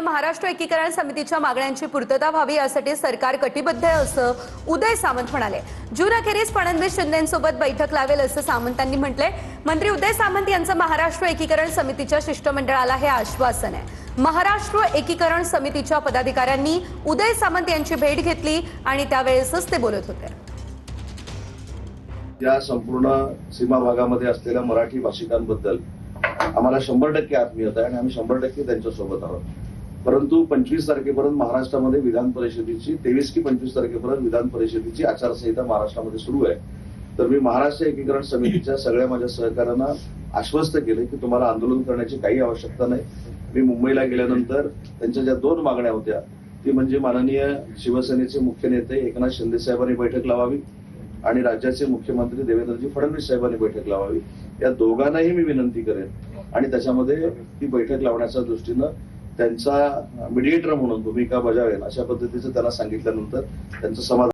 महाराष्ट्र एकीकरण समितीच्या मागण्यांची पूर्तता व्हावी यासाठी सरकार कटिबद्ध आहे असं उदय सामंत म्हणाले। जून अखेरीस फडणवीस शिंदेंसोबत बैठक लावेल असं सामंतांनी म्हटलंय। मंत्री उदय सामंत यांचं महाराष्ट्र एकीकरण समितीच्या शिष्टमंडळाला हे आश्वासन आहे। महाराष्ट्र एकीकरण समितीच्या पदाधिकाऱ्यांनी उदय सामंत यांची भेट घेतली आणि त्यावेळेसच ते बोलत होते। या संपूर्ण सीमा भागामध्ये असलेल्या मराठी भाषिकांबद्दल आम्हाला 100% आत्मीयता आहे आणि आम्ही 100% त्यांच्यासोबत आहोत। परंतु 25 तारखेपर्यंत महाराष्ट्रामध्ये विधान परिषदेची 23 की 25 तारखेपर्यंत विधान परिषदेची आचारसंहिता महाराष्ट्रामध्ये सुरू आहे। तर मी महाराष्ट्र एकीकरण समितीच्या सगळ्या माझ्या सहकाऱ्यांना आश्वस्त केले की तुम्हाला आंदोलन करण्याची काही आवश्यकता नाही। मी मुंबईला गेल्यानंतर त्यांच्या ज्या 2 मागण्या होत्या ती म्हणजे माननीय शिवसेनेचे मुख्य नेते एकनाथ शिंदे साहेबांनी बैठक लावावी आणि राज्याचे मुख्यमंत्री देवेंद्रजी फडणवीस साहेबांनी बैठक लावावी, या दोघांनाही मी विनंती करेन आणि त्याच्यामध्ये ती बैठक लावण्याच्या दृष्टीनं त्यांचा मीडिएटर म्हणून भूमिका बजावेल अशा पद्धतीचं त्यांना सांगितल्यानंतर त्यांचं समाधान